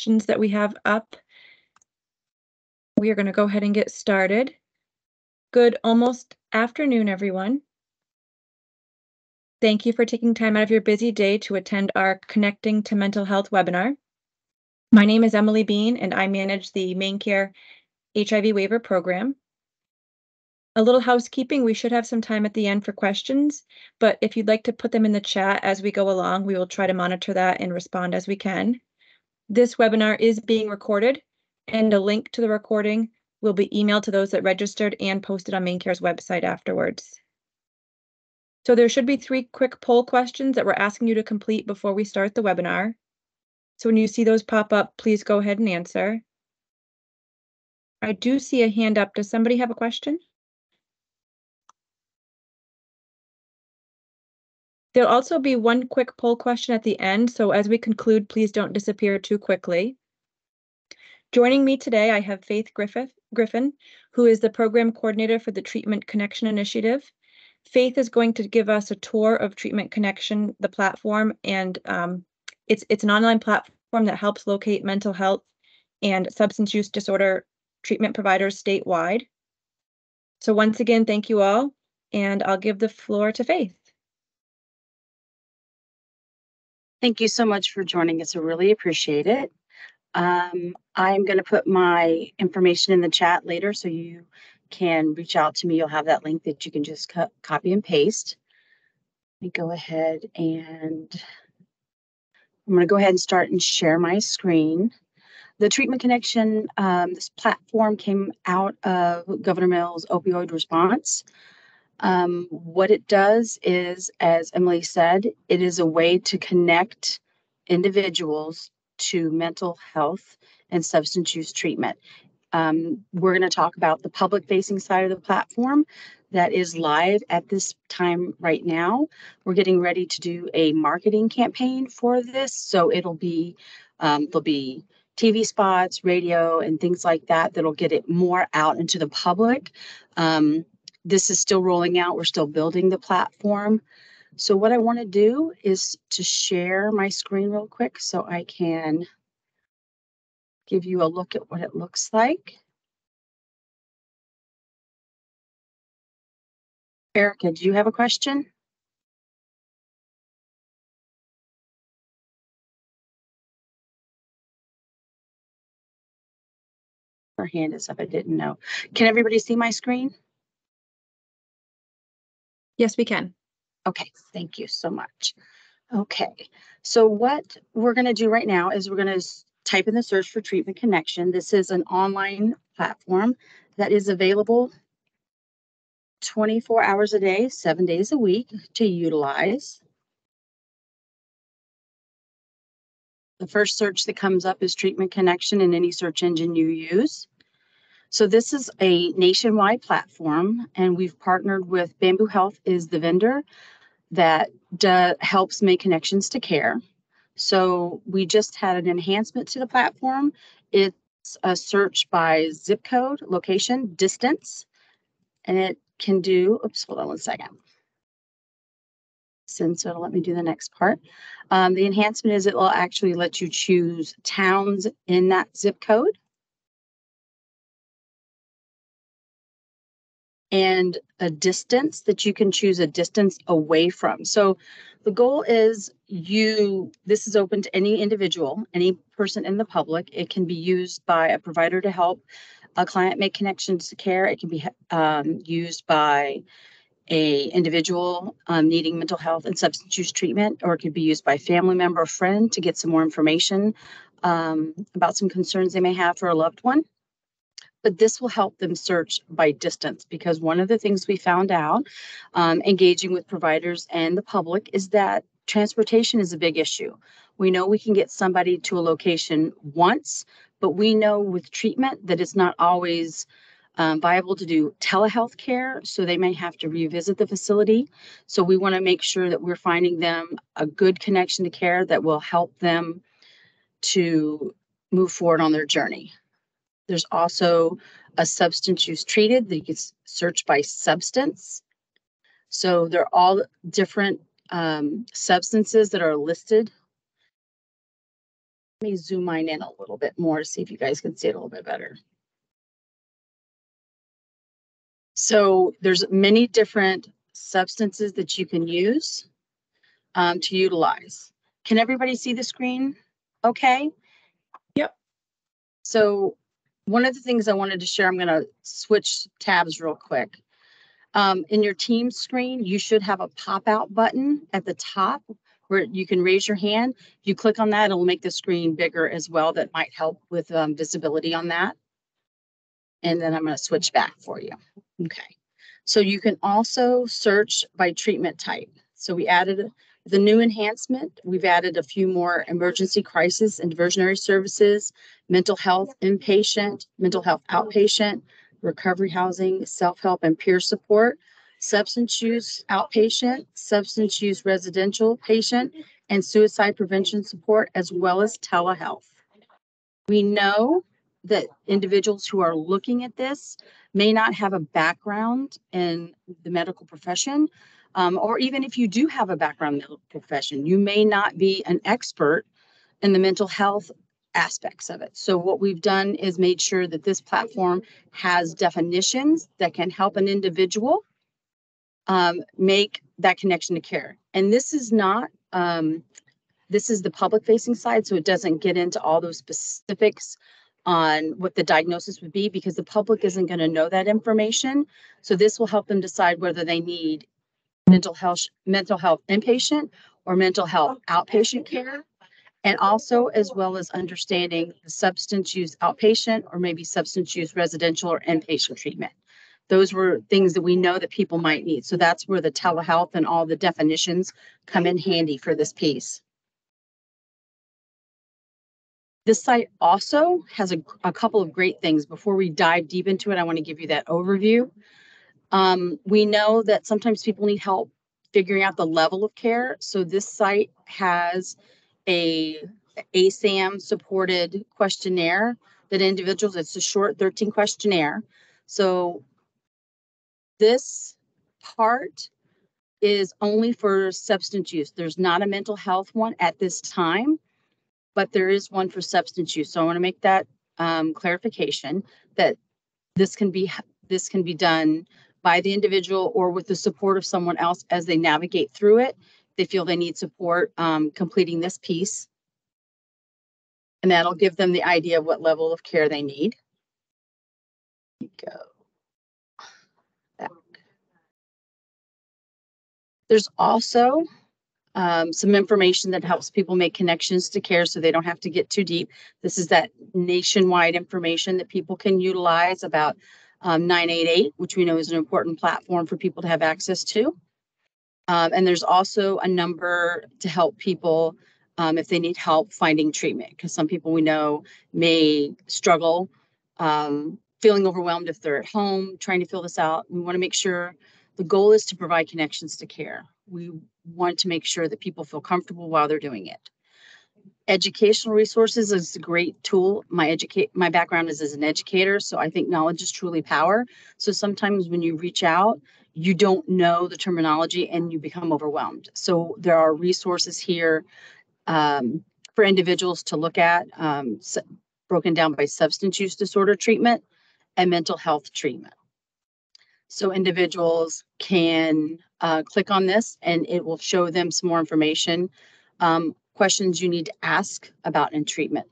questions that we have up. We are going to go ahead and get started. Good almost afternoon, everyone. Thank you for taking time out of your busy day to attend our Connecting to Mental Health webinar. My name is Emily Bean, and I manage the MaineCare HIV waiver program. A little housekeeping, we should have some time at the end for questions, but if you'd like to put them in the chat as we go along, we will try to monitor that and respond as we can. This webinar is being recorded, and a link to the recording will be emailed to those that registered and posted on MaineCare's website afterwards. So there should be 3 quick poll questions that we're asking you to complete before we start the webinar. So when you see those pop up, please go ahead and answer. I do see a hand up. Does somebody have a question? There'll also be 1 quick poll question at the end, so as we conclude, please don't disappear too quickly. Joining me today, I have Faith Griffin, who is the program coordinator for the Treatment Connection Initiative. Faith is going to give us a tour of Treatment Connection, the platform, and it's an online platform that helps locate mental health and substance use disorder treatment providers statewide. So once again, thank you all, and I'll give the floor to Faith. Thank you so much for joining us. I really appreciate it. I'm going to put my information in the chat later so you can reach out to me. You'll have that link that you can just copy and paste. Let me go ahead and I'm going to go ahead and start and share my screen. The Treatment Connection, this platform came out of Governor Mills' opioid response. What it does is, as Emily said, it is a way to connect individuals to mental health and substance use treatment. We're going to talk about the public-facing side of the platform that is live at this time right now. We're getting ready to do a marketing campaign for this, so it'll be there'll be TV spots, radio, and things like that that'll get it more out into the public. This is still rolling out. We're still building the platform. So what I want to do is to share my screen real quick so I can give you a look at what it looks like. Erica, do you have a question? Her hand is up. I didn't know. Can everybody see my screen? Yes, we can. Okay, thank you so much. Okay, so what we're going to do right now is we're going to type in the search for Treatment Connection. This is an online platform that is available 24 hours a day, 7 days a week to utilize. The first search that comes up is Treatment Connection in any search engine you use. So this is a nationwide platform, and we've partnered with Bamboo Health is the vendor that helps make connections to care. So we just had an enhancement to the platform. It's a search by zip code, location, distance, and it can do, oops, hold on 1 second. So it'll let me do the next part. The enhancement is it will actually let you choose towns in that zip code. And a distance that you can choose a distance away from. So the goal is this is open to any individual, any person in the public. It can be used by a provider to help a client make connections to care. It can be used by a individual needing mental health and substance use treatment, or it could be used by a family member or friend to get some more information about some concerns they may have for a loved one. But this will help them search by distance, because one of the things we found out engaging with providers and the public is that transportation is a big issue. We know we can get somebody to a location once, but we know with treatment that it's not always viable to do telehealth care, so they may have to revisit the facility. So we want to make sure that we're finding them a good connection to care that will help them to move forward on their journey. There's also a substance use treated that you can search by substance. So they're all different substances that are listed Let me zoom mine in a little bit more to see if you guys can see it a little bit better. So there's many different substances that you can use to utilize. Can everybody see the screen? Okay. Yep. So one of the things I wanted to share, I'm going to switch tabs real quick. In your team screen, you should have a pop-out button at the top where you can raise your hand. If you click on that, it'll make the screen bigger as well. That might help with visibility on that. And then I'm going to switch back for you. Okay. So you can also search by treatment type. So we added the new enhancement. We've added a few more emergency crisis and diversionary services, mental health inpatient, mental health outpatient, recovery housing, self-help and peer support, substance use outpatient, substance use residential patient, and suicide prevention support, as well as telehealth. We know that individuals who are looking at this may not have a background in the medical profession, or even if you do have a background in the medical profession, you may not be an expert in the mental health aspects of it. So what we've done is made sure that this platform has definitions that can help an individual make that connection to care. And this is not, this is the public facing side, so it doesn't get into all those specifics on what the diagnosis would be, because the public isn't going to know that information. So this will help them decide whether they need mental health inpatient or mental health outpatient care, and also as well as understanding the substance use outpatient or maybe substance use residential or inpatient treatment. Those were things that we know that people might need. So that's where the telehealth and all the definitions come in handy for this piece. This site also has a couple of great things. Before we dive deep into it, I want to give you that overview. We know that sometimes people need help figuring out the level of care. So this site has a ASAM supported questionnaire that individuals, it's a short 13 questionnaire. So this part is only for substance use. There's not a mental health one at this time, but there is one for substance use. So I want to make that clarification that this can be done by the individual or with the support of someone else as they navigate through it. They feel they need support completing this piece. And that'll give them the idea of what level of care they need. Go back. There's also some information that helps people make connections to care so they don't have to get too deep. This is that nationwide information that people can utilize about 988, which we know is an important platform for people to have access to. And there's also a number to help people if they need help finding treatment, because some people we know may struggle feeling overwhelmed if they're at home trying to fill this out. We want to make sure the goal is to provide connections to care. We want to make sure that people feel comfortable while they're doing it. Educational resources is a great tool. My background is as an educator, so I think knowledge is truly power. So sometimes when you reach out, you don't know the terminology and you become overwhelmed. So there are resources here for individuals to look at, broken down by substance use disorder treatment and mental health treatment. So individuals can click on this and it will show them some more information, questions you need to ask about in treatment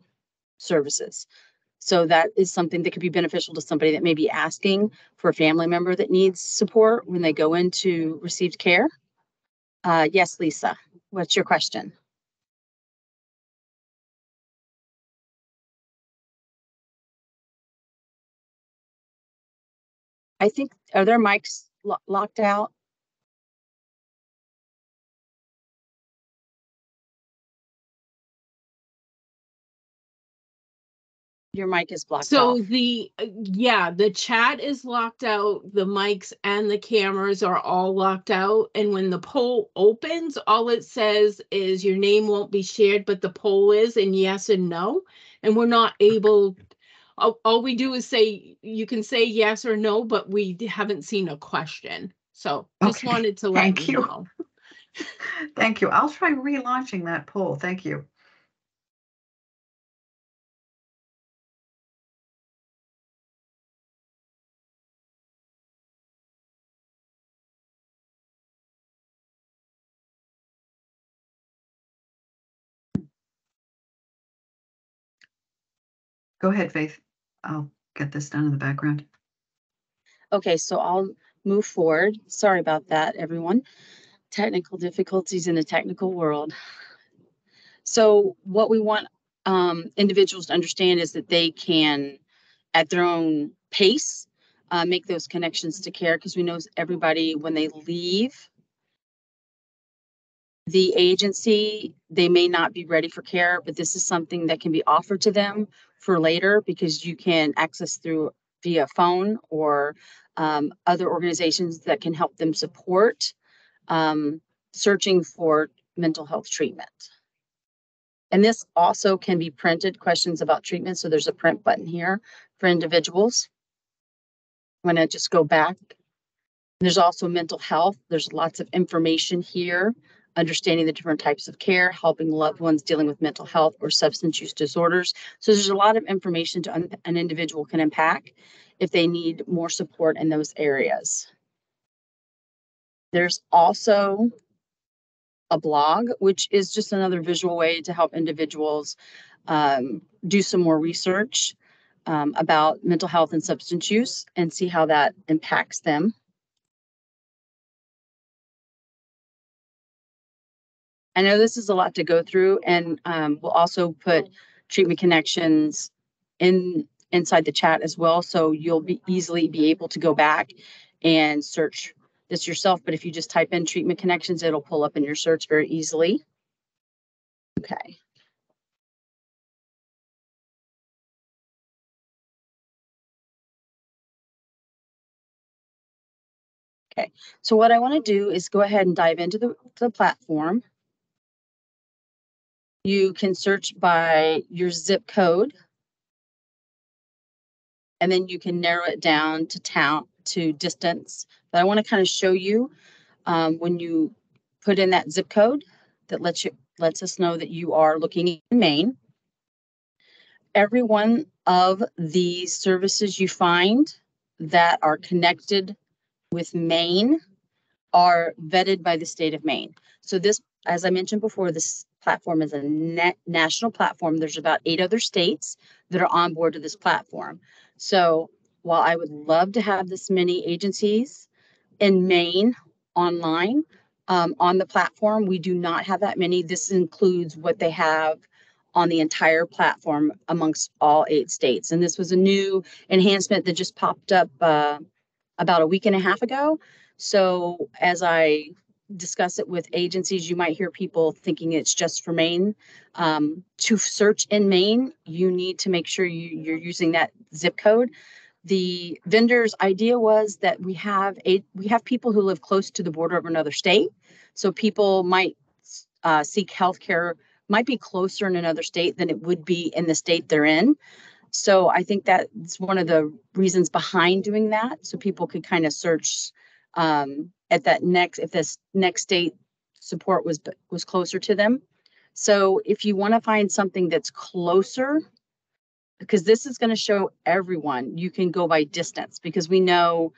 services. So that is something that could be beneficial to somebody that may be asking for a family member that needs support when they go into received care. Yes, Lisa, what's your question? I think, are their mics locked out? Your mic is blocked So off. the chat is locked out, the mics and the cameras are all locked out. And when the poll opens, all it says is your name won't be shared, but the poll is in yes and no. And we're not able, all we do is say, you can say yes or no, but we haven't seen a question. So just Okay, wanted to let thank you. know. Thank you. I'll try relaunching that poll. Thank you. Go ahead, Faith. I'll get this done in the background. Okay, so I'll move forward. Sorry about that, everyone. Technical difficulties in the technical world. So what we want individuals to understand is that they can, at their own pace, make those connections to care, because we know everybody, when they leave the agency, they may not be ready for care, but this is something that can be offered to them for later, because you can access through via phone or other organizations that can help them support searching for mental health treatment. And this also can be printed, questions about treatment. So there's a print button here for individuals. I'm going to just go back. There's also mental health. There's lots of information here, understanding the different types of care, helping loved ones dealing with mental health or substance use disorders. So there's a lot of information to an individual can unpack if they need more support in those areas. There's also a blog, which is just another visual way to help individuals do some more research about mental health and substance use and see how that impacts them. I know this is a lot to go through, and we'll also put treatment connections inside the chat as well, so you'll easily be able to go back and search this yourself. But if you just type in treatment connections, it'll pull up in your search very easily. Okay. Okay, so what I want to do is go ahead and dive into the platform. You can search by your zip code, and then you can narrow it down to town, to distance. But I want to kind of show you when you put in that zip code that lets us know that you are looking in Maine. Every one of the services you find that are connected with Maine are vetted by the state of Maine. So this, as I mentioned before, this platform is a national platform. There's about 8 other states that are on board to this platform. So while I would love to have this many agencies in Maine online on the platform, we do not have that many. This includes what they have on the entire platform amongst all 8 states. And this was a new enhancement that just popped up about a week and a half ago. So as I discuss it with agencies, you might hear people thinking it's just for Maine. To search in Maine, you need to make sure you're using that zip code. The vendor's idea was that we have people who live close to the border of another state. So people might seek healthcare, might be closer in another state than it would be in the state they're in. So I think that's one of the reasons behind doing that. So people could kind of search at that if this next state support was closer to them. So if you want to find something that's closer, because this is going to show everyone, you can go by distance, because we know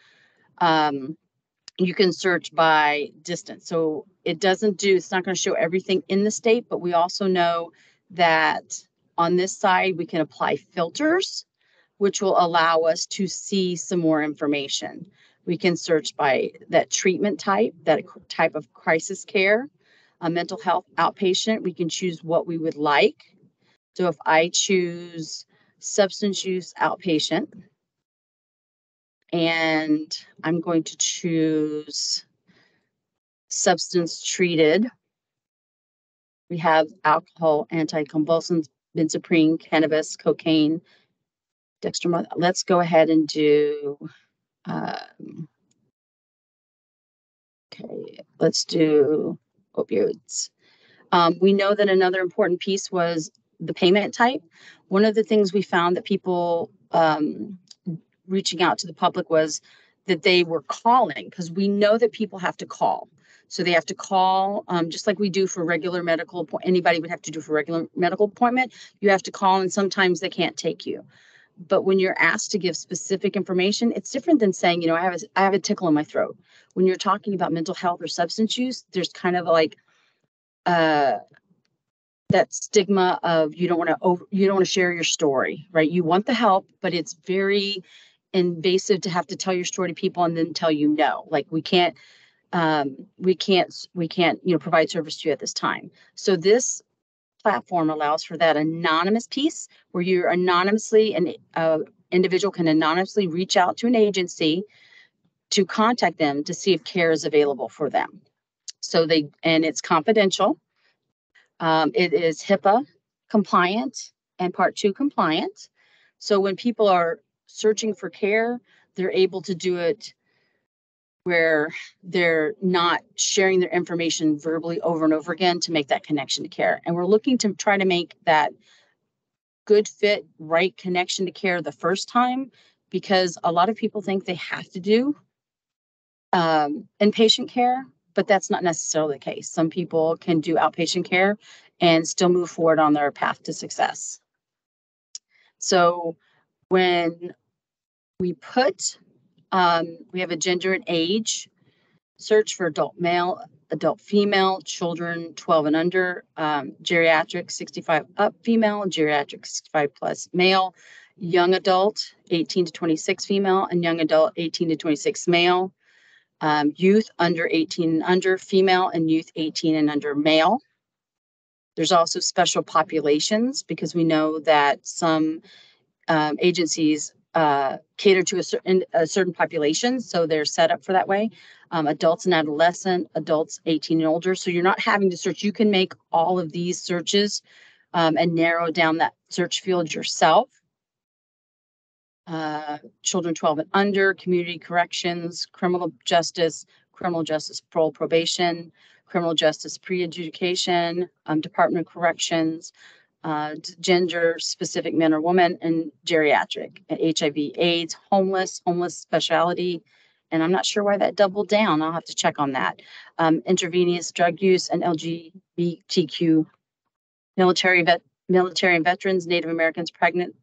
you can search by distance. So it's not going to show everything in the state, but we also know that on this side, we can apply filters, which will allow us to see some more information. We can search by that treatment type, that type of crisis care, mental health outpatient. We can choose what we would like. So if I choose substance use outpatient, and I'm going to choose substance treated, we have alcohol, anticonvulsants, benzaprine, cannabis, cocaine, dextromethorphan. Let's go ahead and do, okay, let's do opioids. We know that another important piece was the payment type. One of the things we found that people reaching out to the public was that they were calling, because we know that people have to call. So they have to call, just like we do for regular medical, anybody would have to do for regular medical appointment. You have to call, and sometimes they can't take you. But when you're asked to give specific information, it's different than saying, I have a tickle in my throat. When you're talking about mental health or substance use, there's kind of like that stigma of you don't want to share your story, right? You want the help, but it's very invasive to have to tell your story to people and then tell you no. Like we can't provide service to you at this time. So this platform allows for that anonymous piece where you're anonymously, an individual can anonymously reach out to an agency to contact them to see if care is available for them. So and it's confidential. It is HIPAA compliant and Part 2 compliant. So when people are searching for care, they're able to do it where they're not sharing their information verbally over and over again to make that connection to care. And we're looking to try to make that good fit, right connection to care the first time, because a lot of people think they have to do inpatient care, but that's not necessarily the case. Some people can do outpatient care and still move forward on their path to success. So when we put, we have a gender and age search for adult male, adult female, children 12 and under, geriatric 65 up female, geriatric 65 plus male, young adult 18 to 26 female, and young adult 18 to 26 male, youth under 18 and under female, and youth 18 and under male. There's also special populations because we know that some agencies cater to a certain population, so they're set up for that way. Adults and adolescent, adults 18 and older. So you're not having to search. You can make all of these searches and narrow down that search field yourself. Children 12 and under, community corrections, criminal justice, parole, probation, criminal justice pre-adjudication, Department of Corrections, gender specific men or women, and geriatric, and HIV, AIDS, homeless specialty. And I'm not sure why that doubled down. I'll have to check on that. Intravenous drug use, and LGBTQ, military and veterans, Native Americans, pregnant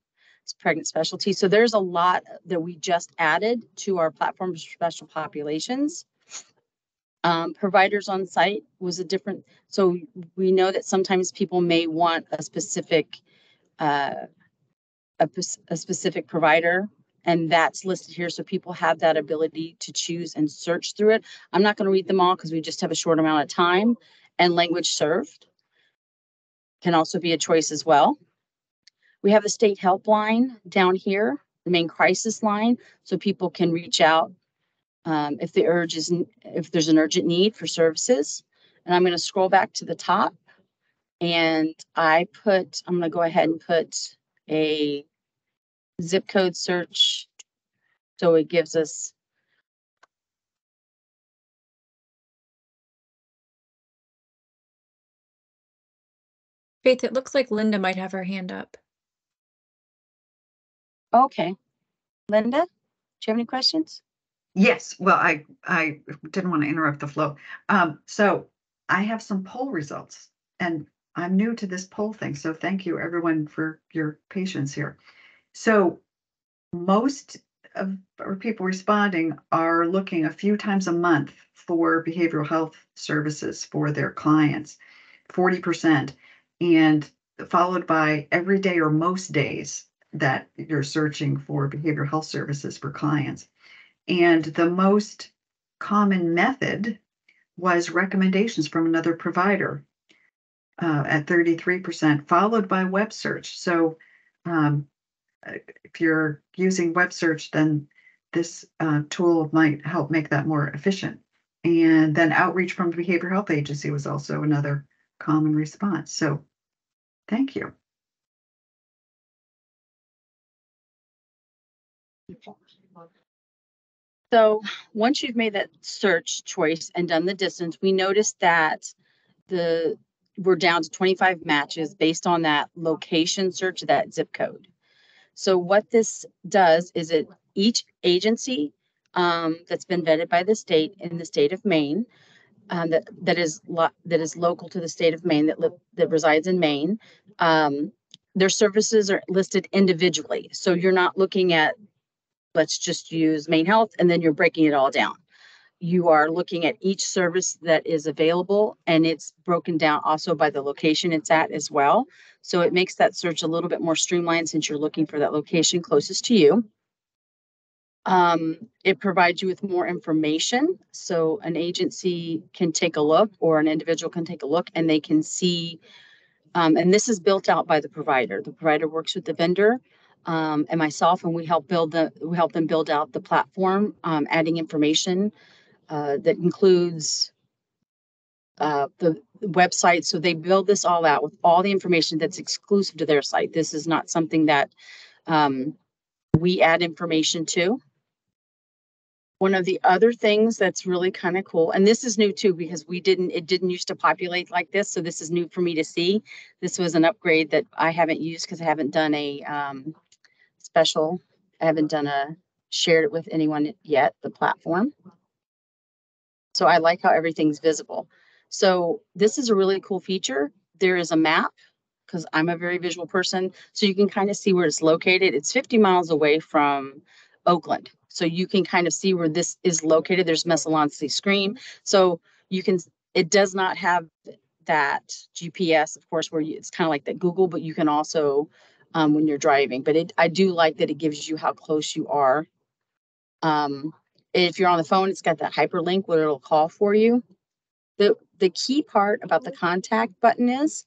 specialty. So there's a lot that we just added to our platform for special populations. Providers on site was a different, so we know that sometimes people may want a specific provider, and that's listed here, so people have that ability to choose and search through it. I'm not going to read them all because we just have a short amount of time, and language served can also be a choice as well. We have the state helpline down here, the main crisis line, so people can reach out if there's an urgent need for services. And I'm going to scroll back to the top, and I'm going to go ahead and put a zip code search. So it gives us Faith, it looks like Linda might have her hand up. okay. Linda, do you have any questions? Yes, well, I didn't want to interrupt the flow. So I have some poll results, and I'm new to this poll thing, so thank you everyone for your patience here. So most of our people responding are looking a few times a month for behavioral health services for their clients, 40%, and followed by every day or most days that you're searching for behavioral health services for clients. And the most common method was recommendations from another provider at 33%, followed by web search. So if you're using web search, then this tool might help make that more efficient. And then outreach from the behavioral health agency was also another common response. So thank you. So once you've made that search choice and done the distance, we noticed that we're down to 25 matches based on that location search, that zip code. So what this does is each agency that's been vetted by the state in the state of Maine, that is local to the state of Maine, that resides in Maine, their services are listed individually. So you're not looking at, let's just use Maine Health, and then you're breaking it all down. you are looking at each service that is available, and it's broken down also by the location it's at as well. So it makes that search a little bit more streamlined since you're looking for that location closest to you. It provides you with more information. So an agency can take a look, or an individual can take a look, and they can see, and this is built out by the provider. The provider works with the vendor and myself, and we help them build out the platform, adding information that includes the website. So they build this all out with all the information that's exclusive to their site. This is not something that we add information to. One of the other things that's really kind of cool, and this is new too, because it didn't used to populate like this. So this is new for me to see. This was an upgrade that I haven't used because I haven't done a shared it with anyone yet, the platform. So I like how everything's visible. So this is a really cool feature. There is a map, because I'm a very visual person. So you can kind of see where it's located. It's 50 miles away from Oakland. So you can kind of see where this is located. There's Messaloncy Scream. So you can, it does not have that GPS, of course, where it's kind of like that Google, but you can also, when you're driving, but I do like that it gives you how close you are. If you're on the phone, it's got that hyperlink where it'll call for you. The key part about the contact button is,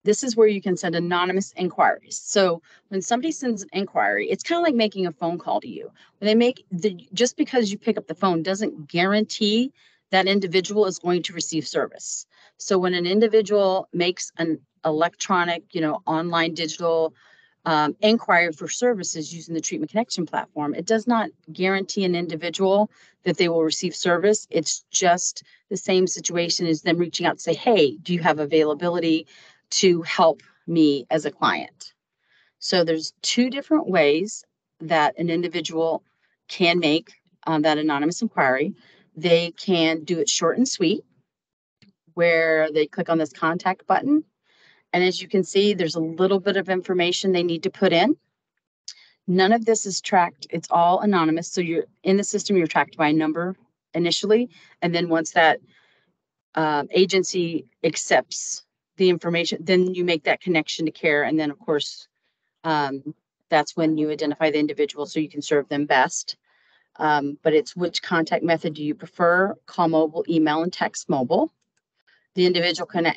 this is where you can send anonymous inquiries. So when somebody sends an inquiry, it's kind of like making a phone call to you. When they just because you pick up the phone doesn't guarantee that individual is going to receive service. So when an individual makes an electronic, online digital inquiry for services using the Treatment Connection platform, it does not guarantee an individual that they will receive service. It's just the same situation as them reaching out to say, hey, do you have availability to help me as a client? So there's two different ways that an individual can make that anonymous inquiry. They can do it short and sweet, where they click on this contact button. And as you can see, there's a little bit of information they need to put in. None of this is tracked. It's all anonymous. So you're in the system, you're tracked by a number initially. And then once that agency accepts the information, then you make that connection to care. And then, of course, that's when you identify the individual so you can serve them best. But it's which contact method do you prefer? Call mobile, email, and text mobile. The individual can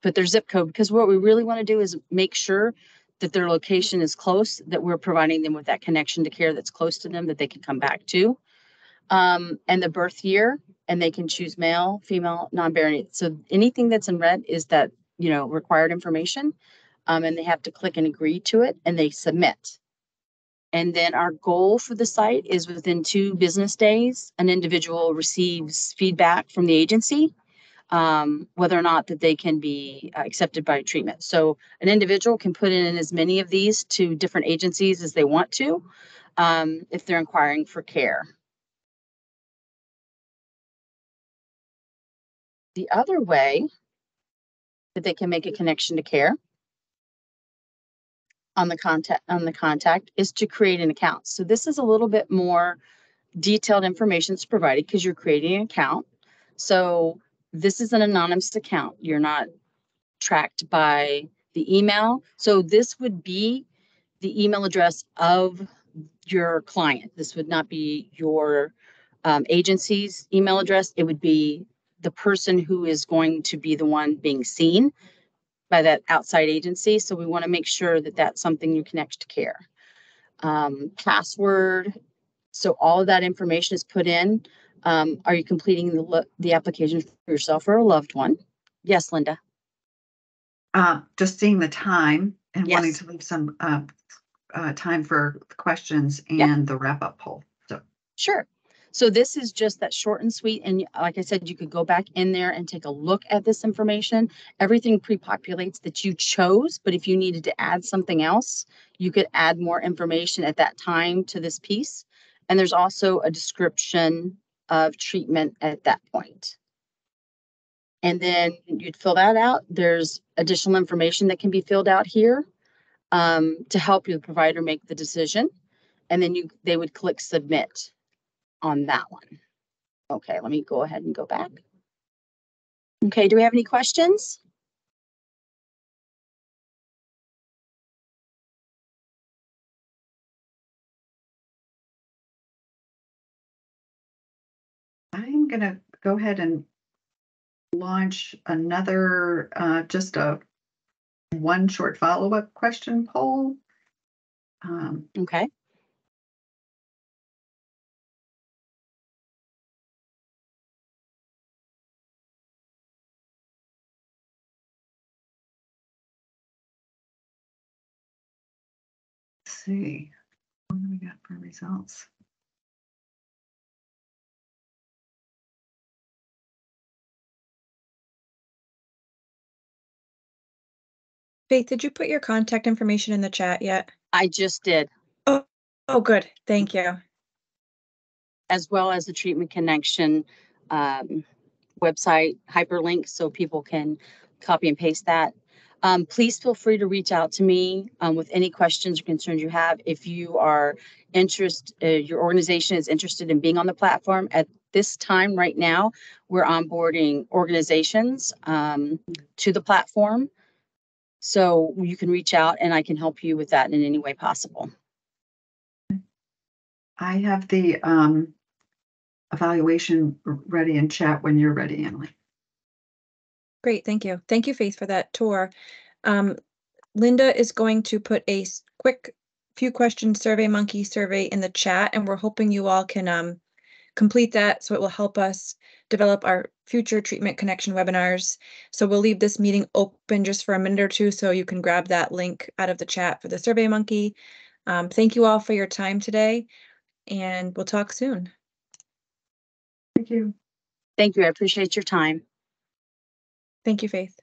put their zip code, because what we really want to do is make sure that their location is close, that we're providing them with that connection to care that's close to them that they can come back to. And the birth year, and they can choose male, female, non-binary. So anything that's in red is that, required information. And they have to click and agree to it, and they submit. And then our goal for the site is within 2 business days, an individual receives feedback from the agency, whether or not that they can be accepted by treatment. So an individual can put in as many of these to different agencies as they want to, if they're inquiring for care. The other way that they can make a connection to care on the contact is to create an account. So this is a little bit more detailed information that's provided because you're creating an account. So this is an anonymous account. You're not tracked by the email. So this would be the email address of your client. This would not be your agency's email address. It would be the person who is going to be the one being seen by that outside agency. So we want to make sure that that's something you connect to care. Password. So all of that information is put in. Are you completing the application for yourself or a loved one? Yes, Linda. Just seeing the time and wanting Yes. to leave some time for questions and the wrap-up poll. So Sure. So this is just that short and sweet. And like I said, you could go back in there and take a look at this information. Everything pre-populates that you chose, but if you needed to add something else, you could add more information at that time to this piece. And there's also a description of treatment at that point. And then you'd fill that out. There's additional information that can be filled out here to help the provider make the decision. And then they would click submit on that one. Okay, let me go ahead and go back. Okay, do we have any questions? I'm gonna go ahead and launch another, just a one short follow-up question poll. Okay. Let's see, what do we got for results? Faith, did you put your contact information in the chat yet? I just did, Oh, good. Thank you. as well as the Treatment Connection website hyperlink so people can copy and paste that. Please feel free to reach out to me with any questions or concerns you have. If you are your organization is interested in being on the platform at this time right now, we're onboarding organizations to the platform. So you can reach out and I can help you with that in any way possible. I have the evaluation ready in chat when you're ready, Emily. Great, thank you. Thank you, Faith, for that tour. Linda is going to put a quick few question SurveyMonkey survey in the chat, and we're hoping you all can complete that so it will help us develop our future treatment connection webinars. So we'll leave this meeting open just for a minute or two so you can grab that link out of the chat for the SurveyMonkey. Thank you all for your time today, and we'll talk soon. Thank you. Thank you. I appreciate your time. Thank you, Faith.